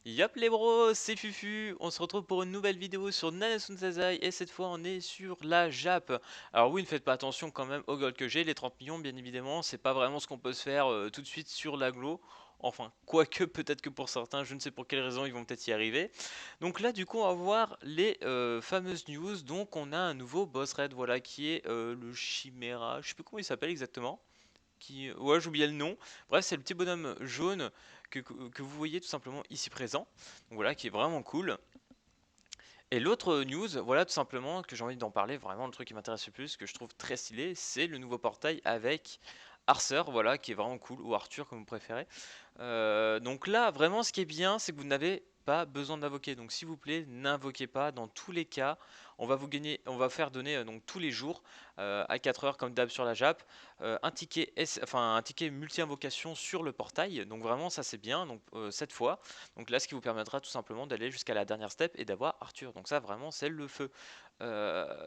Yop les bros, c'est Fufu, on se retrouve pour une nouvelle vidéo sur Nanasun Sazai et cette fois on est sur la Jap. Alors oui, ne faites pas attention quand même au gold que j'ai, les 30 millions bien évidemment, c'est pas vraiment ce qu'on peut se faire tout de suite sur l'aglo. Enfin, quoique peut-être que pour certains, je ne sais pour quelle raison ils vont peut-être y arriver. Donc là du coup on va voir les fameuses news, donc on a un nouveau boss raid, voilà, qui est le Chimera, je sais plus comment il s'appelle exactement. Ouais, j'ai oublié le nom. Bref, c'est le petit bonhomme jaune que vous voyez tout simplement ici présent. Donc voilà, qui est vraiment cool. Et l'autre news, voilà tout simplement que j'ai envie d'en parler, vraiment le truc qui m'intéresse le plus, que je trouve très stylé, c'est le nouveau portail avec Arthur, voilà, qui est vraiment cool, ou Arthur comme vous préférez. Donc là, vraiment, ce qui est bien, c'est que vous n'avez pas besoin d'invoquer. Donc s'il vous plaît, n'invoquez pas. Dans tous les cas, on va faire donner donc tous les jours à 4 heures comme d'hab sur la Jap, un ticket multi-invocation sur le portail. Donc vraiment, ça c'est bien. Donc cette fois, donc là, ce qui vous permettra tout simplement d'aller jusqu'à la dernière step et d'avoir Arthur. Donc ça, vraiment, c'est le feu.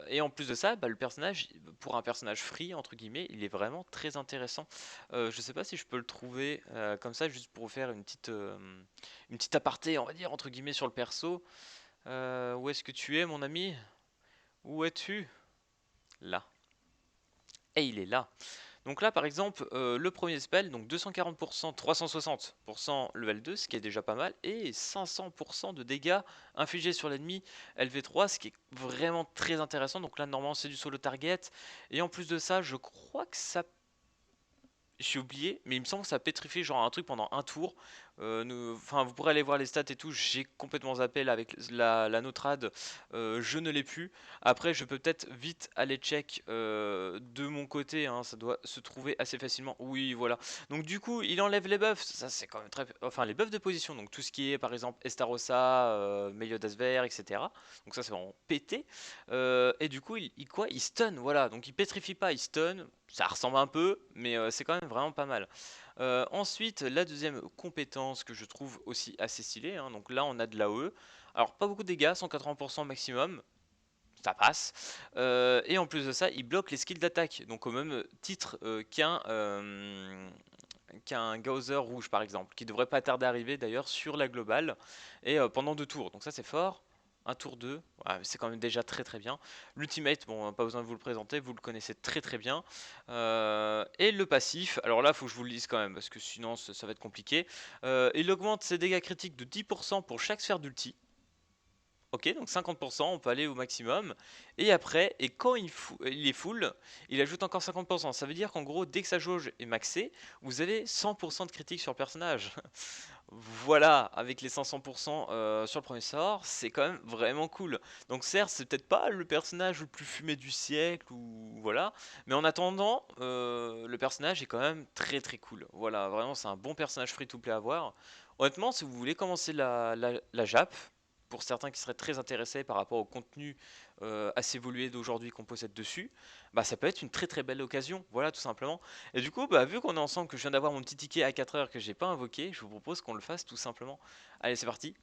Et en plus de ça, bah, le personnage, pour un personnage free entre guillemets, il est vraiment très intéressant. Je sais pas si je peux le trouver comme ça, juste pour vous faire une petite aparté, on va dire, entre guillemets, sur le perso. Où est-ce que tu es, mon ami? Où es-tu? Là. Et il est là. Donc là, par exemple, le premier spell, donc 240%, 360% level 2, ce qui est déjà pas mal, et 500% de dégâts infligés sur l'ennemi LV3, ce qui est vraiment très intéressant. Donc là, normalement, c'est du solo target. Et en plus de ça, je crois que ça, j'ai oublié, mais il me semble que ça pétrifie genre un truc pendant un tour. Enfin, vous pourrez aller voir les stats et tout. J'ai complètement zappé là avec la notrad. Je ne l'ai plus. Après, je peux peut-être vite aller check de mon côté, hein, ça doit se trouver assez facilement. Oui, voilà. Donc du coup, il enlève les buffs. Ça, c'est quand même très. Enfin, les buffs de position. Donc tout ce qui est, par exemple, Estarossa, Meliodas Vert, etc. Donc ça, c'est vraiment pété. Et du coup, quoi? Il stun. Voilà. Donc il pétrifie pas, il stun. Ça ressemble un peu, mais c'est quand même vraiment pas mal. Ensuite, la deuxième compétence que je trouve aussi assez stylée, hein, donc là on a de l'AOE. Alors pas beaucoup de dégâts, 180% maximum, ça passe. Et en plus de ça, il bloque les skills d'attaque, donc au même titre qu'un Gauser rouge par exemple, qui devrait pas tarder à arriver d'ailleurs sur la globale, et pendant 2 tours, donc ça c'est fort. Un tour 2, ouais, c'est quand même déjà très très bien. L'ultimate, bon, pas besoin de vous le présenter, vous le connaissez très très bien. Et le passif, alors là, faut que je vous le lise quand même, parce que sinon ça va être compliqué. Il augmente ses dégâts critiques de 10% pour chaque sphère d'ulti. Ok, donc 50%, on peut aller au maximum. Et après, et quand il est full, il ajoute encore 50%. Ça veut dire qu'en gros, dès que sa jauge est maxée, vous avez 100% de critique sur le personnage. Voilà, avec les 500% sur le premier sort, c'est quand même vraiment cool. Donc certes, c'est peut-être pas le personnage le plus fumé du siècle, ou voilà. Mais en attendant, le personnage est quand même très très cool. Voilà, vraiment, c'est un bon personnage free-to-play à voir. Honnêtement, si vous voulez commencer la Jap, pour certains qui seraient très intéressés par rapport au contenu assez évolué d'aujourd'hui qu'on possède dessus, bah ça peut être une très très belle occasion, voilà tout simplement. Et du coup, bah, vu qu'on est ensemble, que je viens d'avoir mon petit ticket à 4 heures que j'ai pas invoqué, je vous propose qu'on le fasse tout simplement. Allez, c'est parti.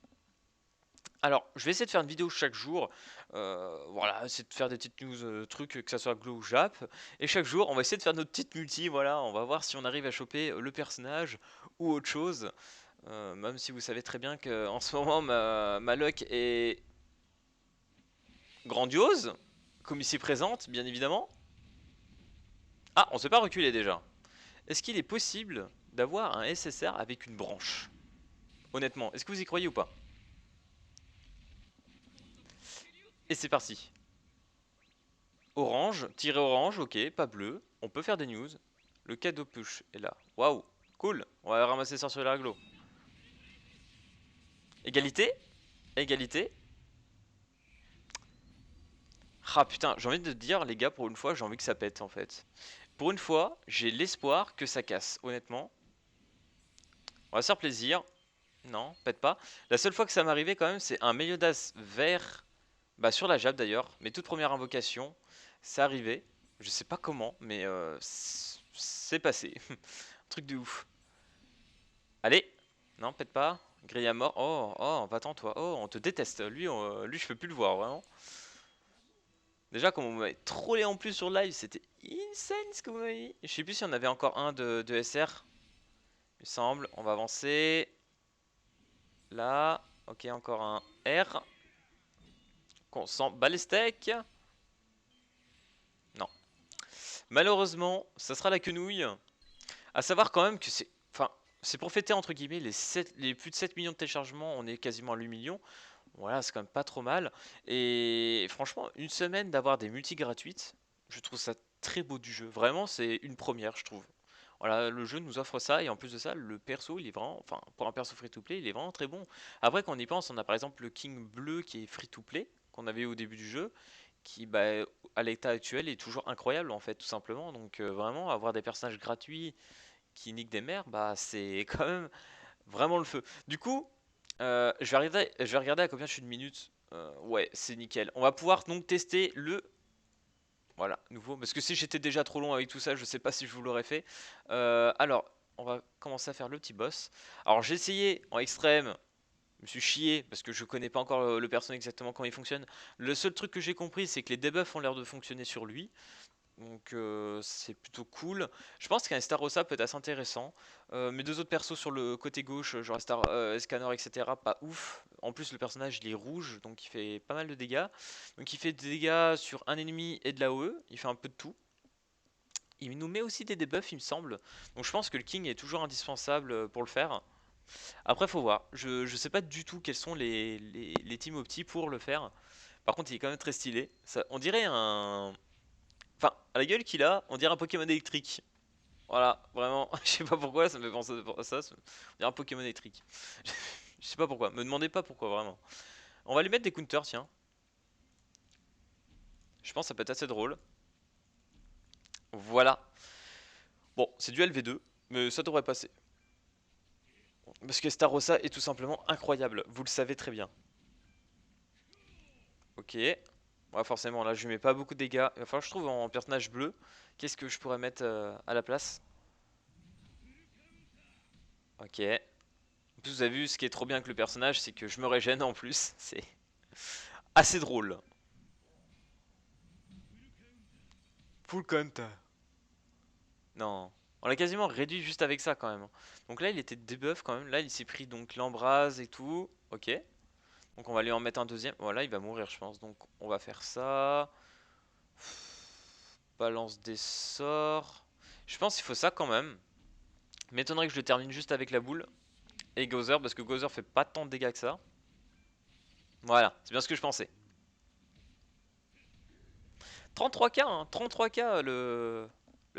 Alors, je vais essayer de faire une vidéo chaque jour, voilà, essayer de faire des petites news, trucs, que ça soit Glow ou Jap, et chaque jour, on va essayer de faire notre petite multi, voilà, on va voir si on arrive à choper le personnage ou autre chose. Même si vous savez très bien que en ce moment ma luck est grandiose, comme ici présente, bien évidemment. Ah, on s'est pas reculé déjà. Est-ce qu'il est possible d'avoir un SSR avec une branche? Honnêtement, est-ce que vous y croyez ou pas? Et c'est parti. Orange, tiré orange, ok, pas bleu. On peut faire des news. Le cadeau push est là. Waouh, cool. On va ramasser ça sur l'aglo. Égalité? Égalité? Ah putain, j'ai envie de te dire, les gars, pour une fois, j'ai envie que ça pète en fait. Pour une fois, j'ai l'espoir que ça casse, honnêtement. On va se faire plaisir. Non, pète pas. La seule fois que ça m'est arrivé quand même, c'est un Meliodas vert, bah sur la Jab d'ailleurs, mes toutes premières invocations, c'est arrivé. Je sais pas comment, mais c'est passé. Truc de ouf. Allez, non, pète pas. Grille à mort. Oh, oh, va-t'en toi. Oh, on te déteste. Lui, je peux plus le voir, vraiment. Déjà, comme vous m'avez trollé en plus sur live, c'était insane ce que vous m'avez dit. Je sais plus si on avait encore un de SR. Il me semble. On va avancer. Là, ok, encore un R. Qu'on sent bat les steaks. Non. Malheureusement, ça sera la quenouille. À savoir quand même que c'est... Enfin, c'est pour fêter entre guillemets les plus de 7 millions de téléchargements, on est quasiment à 8 millions. Voilà, c'est quand même pas trop mal. Et franchement, une semaine d'avoir des multis gratuites, je trouve ça très beau du jeu. Vraiment, c'est une première, je trouve. Voilà, le jeu nous offre ça, et en plus de ça, le perso, il est vraiment, enfin, pour un perso free-to-play, il est vraiment très bon. Après, quand on y pense, on a par exemple le King bleu qui est free-to-play, qu'on avait au début du jeu, qui, bah, à l'état actuel, est toujours incroyable, en fait, tout simplement. Donc, vraiment, avoir des personnages gratuits qui niquent des mères, bah, c'est quand même vraiment le feu. Du coup, je vais regarder à combien je suis de minutes. Ouais, c'est nickel. On va pouvoir donc tester le... Voilà, nouveau. Parce que si j'étais déjà trop long avec tout ça, je sais pas si je vous l'aurais fait. Alors, on va commencer à faire le petit boss. Alors, j'ai essayé en extrême. Je me suis chié parce que je connais pas encore le personnage exactement comment il fonctionne. Le seul truc que j'ai compris, c'est que les debuffs ont l'air de fonctionner sur lui. Donc c'est plutôt cool. Je pense qu'un Starossa peut être assez intéressant. Mes deux autres persos sur le côté gauche, genre Scanner, etc., pas ouf. En plus le personnage il est rouge, donc il fait pas mal de dégâts. Donc il fait des dégâts sur un ennemi et de la l'AOE, il fait un peu de tout. Il nous met aussi des debuffs il me semble. Donc je pense que le King est toujours indispensable pour le faire. Après faut voir, je sais pas du tout quels sont les teams opti pour le faire. Par contre il est quand même très stylé. Ça, on dirait un... Enfin, à la gueule qu'il a, on dirait un Pokémon électrique. Voilà, vraiment, je sais pas pourquoi, ça me fait penser à ça. On dirait un Pokémon électrique. Je sais pas pourquoi, me demandez pas pourquoi, vraiment. On va lui mettre des counters, tiens. Je pense que ça peut être assez drôle. Voilà. Bon, c'est du LV2, mais ça devrait passer. Parce que Starossa est tout simplement incroyable, vous le savez très bien. Ok. Ouais, forcément, là, je lui mets pas beaucoup de dégâts. Il va falloir que je trouve en personnage bleu. Qu'est-ce que je pourrais mettre à la place? Ok. En plus, vous avez vu, ce qui est trop bien avec le personnage, c'est que je me régène en plus. C'est assez drôle. Full counter. Non. On l'a quasiment réduit juste avec ça quand même. Donc là, il était debuff quand même. Là, il s'est pris donc l'embrase et tout. Ok. Donc on va lui en mettre un deuxième. Voilà, il va mourir, je pense. Donc on va faire ça. Balance des sorts. Je pense qu'il faut ça quand même. M'étonnerait que je le termine juste avec la boule. Et Gozer, parce que Gozer fait pas tant de dégâts que ça. Voilà, c'est bien ce que je pensais. 33K, hein, 33K le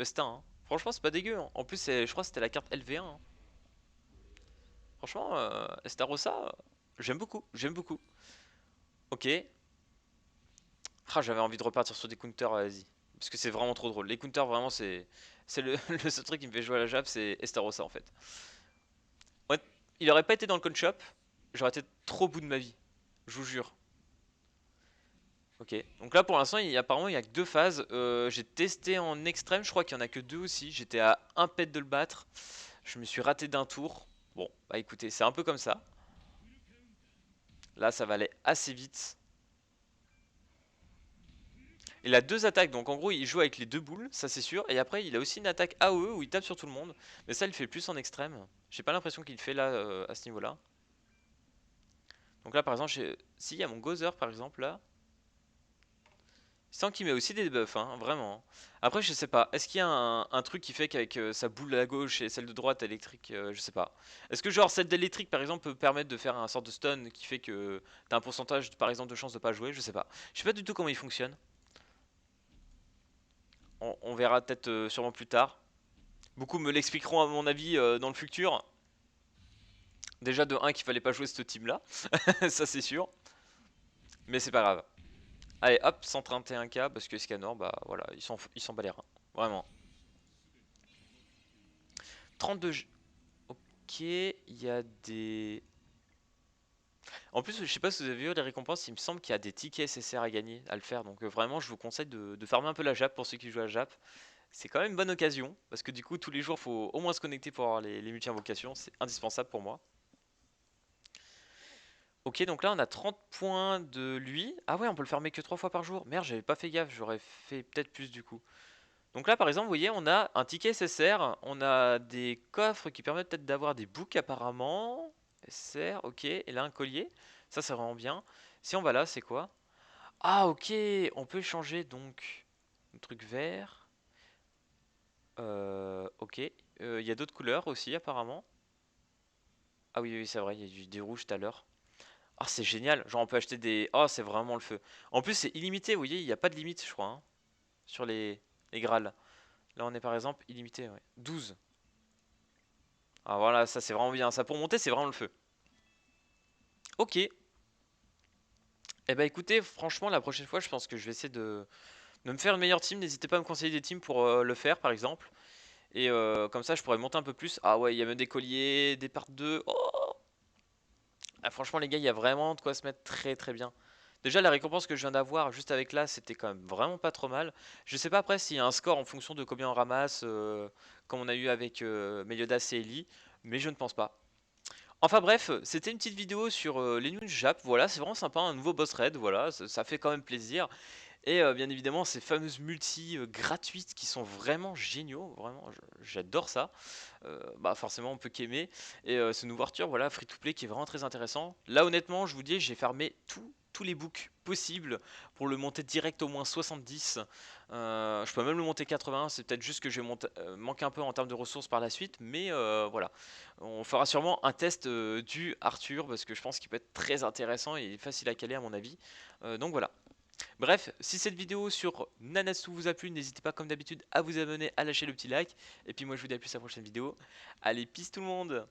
stun. Hein. Franchement, c'est pas dégueu. Hein. En plus, je crois que c'était la carte LV1. Hein. Franchement, Estarossa, j'aime beaucoup, j'aime beaucoup. Ok. Ah, j'avais envie de repartir sur des counters, vas-y. Parce que c'est vraiment trop drôle. Les counters, vraiment, c'est le seul truc qui me fait jouer à la Jap, c'est Estarossa en fait. Ouais, il aurait pas été dans le con shop, j'aurais été trop au bout de ma vie. Je vous jure. Ok, donc là pour l'instant, apparemment, il y a que deux phases. J'ai testé en extrême, je crois qu'il y en a que deux aussi. J'étais à un pet de le battre. Je me suis raté d'un tour. Bon, bah écoutez, c'est un peu comme ça. Là, ça va aller assez vite. Il a deux attaques, donc en gros il joue avec les deux boules, ça c'est sûr. Et après il a aussi une attaque AOE où il tape sur tout le monde. Mais ça il fait plus en extrême. J'ai pas l'impression qu'il fait là à ce niveau là. Donc là par exemple, si il y a mon Gozer par exemple là. Sans qu'il met aussi des debuffs, hein, vraiment. Après je sais pas, est-ce qu'il y a un truc qui fait qu'avec sa boule à gauche et celle de droite électrique, je sais pas. Est-ce que genre celle d'électrique par exemple peut permettre de faire un sort de stun qui fait que t'as un pourcentage par exemple de chance de pas jouer, je sais pas. Je sais pas du tout comment il fonctionne. On verra peut-être sûrement plus tard. Beaucoup me l'expliqueront à mon avis dans le futur. Déjà de 1 qu'il fallait pas jouer ce team là, ça c'est sûr. Mais c'est pas grave. Allez hop, 131K parce que Scanner, bah voilà, ils s'en bat les reins. Vraiment. 32 Ok, il y a des... En plus, je sais pas si vous avez vu les récompenses, il me semble qu'il y a des tickets SSR à gagner, à le faire. Donc vraiment, je vous conseille de farmer un peu la Jap pour ceux qui jouent à la Jap. C'est quand même une bonne occasion, parce que du coup, tous les jours, faut au moins se connecter pour avoir les multi-invocations. C'est indispensable pour moi. Ok, donc là on a 30 points de lui. Ah ouais, on peut le farmer que 3 fois par jour. Merde, j'avais pas fait gaffe, j'aurais fait peut-être plus du coup. Donc là par exemple, vous voyez, on a un ticket SSR, on a des coffres qui permettent peut-être d'avoir des books apparemment. serre, ok. Et là, un collier. Ça, c'est vraiment bien. Si on va là, c'est quoi? Ah, ok. On peut changer donc le truc vert. Ok. Il y a d'autres couleurs aussi, apparemment. Ah oui, oui, c'est vrai, il y a du rouge tout à l'heure. Ah, c'est génial. Genre, on peut acheter des... Oh, c'est vraiment le feu. En plus, c'est illimité, vous voyez, il n'y a pas de limite, je crois, hein, sur les Graals. Là, on est par exemple illimité, ouais. 12. Ah, voilà, ça, c'est vraiment bien. Ça, pour monter, c'est vraiment le feu. Ok. Eh ben, écoutez, franchement, la prochaine fois, je pense que je vais essayer de me faire une meilleure team. N'hésitez pas à me conseiller des teams pour le faire, par exemple. Et comme ça, je pourrais monter un peu plus. Ah ouais, il y a même des colliers, des parts 2. Oh, ah, franchement, les gars, il y a vraiment de quoi se mettre très très bien. Déjà, la récompense que je viens d'avoir juste avec là, c'était quand même vraiment pas trop mal. Je sais pas après s'il y a un score en fonction de combien on ramasse, comme on a eu avec Meliodas et Ellie, mais je ne pense pas. Enfin bref, c'était une petite vidéo sur les news Jap. Voilà, c'est vraiment sympa, un nouveau boss raid. Voilà, ça fait quand même plaisir. Et bien évidemment, ces fameuses multi gratuites qui sont vraiment géniaux. Vraiment, j'adore ça. Bah forcément on peut qu'aimer. Et ce nouveau Arthur, voilà, free to play qui est vraiment très intéressant. Là honnêtement, je vous dis, j'ai farmé tous les books possibles pour le monter direct au moins 70. Je peux même le monter 80, c'est peut-être juste que je vais manquer un peu en termes de ressources par la suite, mais voilà. On fera sûrement un test du Arthur parce que je pense qu'il peut être très intéressant et facile à caler à mon avis. Donc voilà. Bref, si cette vidéo sur Nanasu vous a plu, n'hésitez pas comme d'habitude à vous abonner, à lâcher le petit like. Et puis moi je vous dis à plus à la prochaine vidéo. Allez, peace tout le monde!